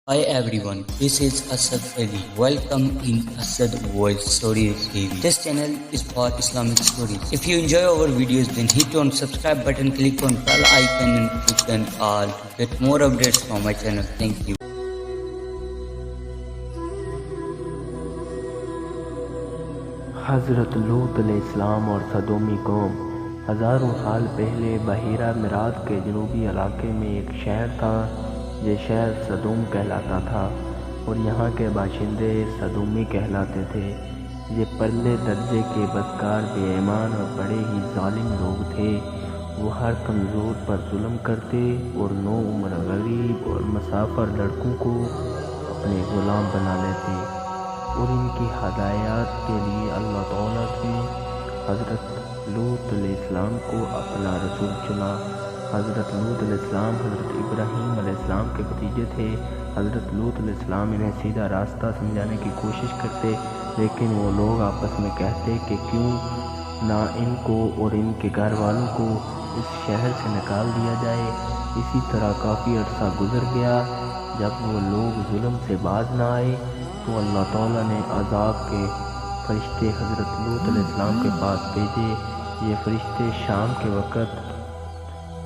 Hi everyone, this is Asad Ali. Welcome in Asad World Stories TV. This channel is for Islamic stories. If you enjoy our videos, then hit on subscribe button, click on bell icon and click on all to get more updates from my channel. Thank you. حضرت لوط علیہ السلام اور صدومی قوم۔ ہزاروں سال پہلے بحیرہ مراد کے جنوبی علاقے میں ایک شہر تھا۔ یہ شہر صدوم کہلاتا تھا اور یہاں کے باشندے صدومی کہلاتے تھے۔ یہ پرلے درجے کے بدکار، بے ایمان اور بڑے ہی ظالم لوگ تھے۔ وہ ہر کمزور پر ظلم کرتے اور نوعمر غریب اور مسافر لڑکوں کو اپنے غلام بنا لیتے، اور ان کی ہدایات کے لیے اللہ تعالیٰ نے حضرت لوط علیہ السلام کو اپنا رسول چنا۔ حضرت لوط علیہ السلام حضرت ابراہیم علیہ السلام کے بھتیجے تھے۔ حضرت لوط علیہ السلام انہیں سیدھا راستہ سمجھانے کی کوشش کرتے، لیکن وہ لوگ آپس میں کہتے کہ کیوں نہ ان کو اور ان کے گھر والوں کو اس شہر سے نکال دیا جائے۔ اسی طرح کافی عرصہ گزر گیا۔ جب وہ لوگ ظلم سے باز نہ آئے تو اللہ تعالیٰ نے عذاب کے فرشتے حضرت لوط علیہ السلام کے پاس بھیجے۔ یہ فرشتے شام کے وقت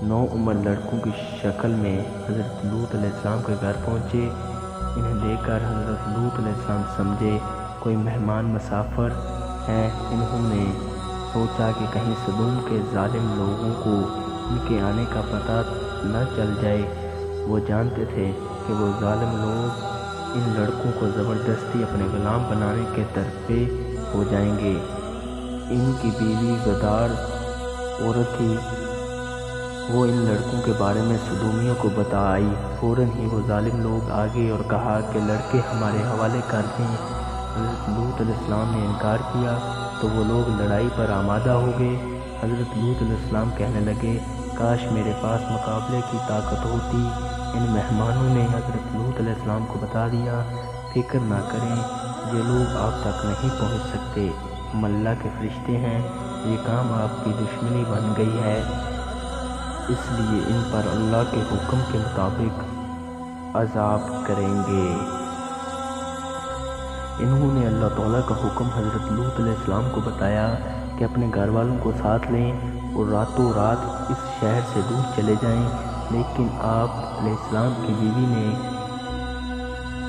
نوعمر لڑکوں کی شکل میں حضرت لوط علیہ السلام کے گھر پہنچے۔ انہیں دیکھ کر حضرت لوط علیہ السلام سمجھے کوئی مہمان مسافر ہیں۔ انہوں نے سوچا کہ کہیں صدوم کے ظالم لوگوں کو ان کے آنے کا پتہ نہ چل جائے۔ وہ جانتے تھے کہ وہ ظالم لوگ ان لڑکوں کو زبردستی اپنے غلام بنانے کے درپے ہو جائیں گے۔ ان کی بیوی غدار عورت تھی۔ وہ ان لڑکوں کے بارے میں صدومیوں کو بتا آئی۔ فوراً ہی وہ ظالم لوگ آگے اور کہا کہ لڑکے ہمارے حوالے کر دیں۔ حضرت لوط علیہ السلام نے انکار کیا تو وہ لوگ لڑائی پر آمادہ ہو گئے۔ حضرت لوط علیہ السلام کہنے لگے، کاش میرے پاس مقابلے کی طاقت ہوتی۔ ان مہمانوں نے حضرت لوط علیہ السلام کو بتا دیا، فکر نہ کریں، یہ لوگ آپ تک نہیں پہنچ سکتے، ہم اللہ کے فرشتے ہیں، یہ کام آپ کی دشمنی بن گئی ہے، اس لیے ان پر اللہ کے حکم کے مطابق عذاب کریں گے۔ انہوں نے اللہ تعالیٰ کا حکم حضرت لوط علیہ السلام کو بتایا کہ اپنے گھر والوں کو ساتھ لیں اور راتوں رات اس شہر سے دور چلے جائیں، لیکن آپ علیہ السلام کی بیوی نے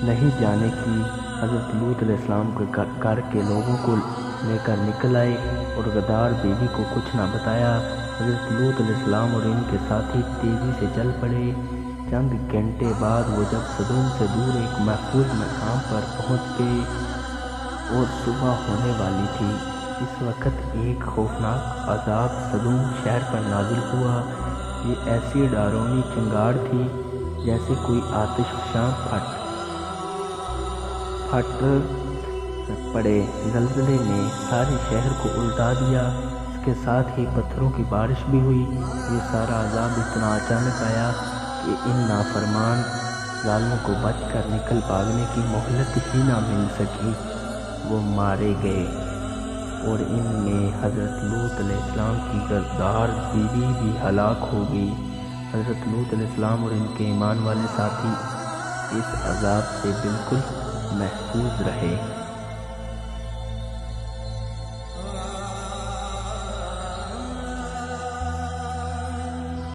نہیں جانے کی۔ حضرت لوط علیہ السلام کے گھر کے لوگوں کو لے کر نکل آئے اور غدار بیوی کو کچھ نہ بتایا۔ حضرت لوط علیہ السلام اور ان کے ساتھی تیزی سے چل پڑے۔ چند گھنٹے بعد وہ جب صدوم سے دور ایک محفوظ مقام پر پہنچ گئے اور صبح ہونے والی تھی، اس وقت ایک خوفناک عذاب صدوم شہر پر نازل ہوا۔ یہ ایسی ڈارونی چنگاڑ تھی جیسے کوئی آتش فشاں پھٹ پڑے۔ زلزلے نے سارے شہر کو الٹا دیا، اس کے ساتھ ہی پتھروں کی بارش بھی ہوئی۔ یہ سارا عذاب اتنا اچانک آیا کہ ان نافرمان ظالموں کو بچ کر نکل بھاگنے کی مہلت ہی نہ مل سکی، وہ مارے گئے، اور ان میں حضرت لوط علیہ السلام کی غدار بیوی بھی ہلاک ہو گئی۔ حضرت لوط علیہ السلام اور ان کے ایمان والے ساتھی اس عذاب سے بالکل محفوظ رہے۔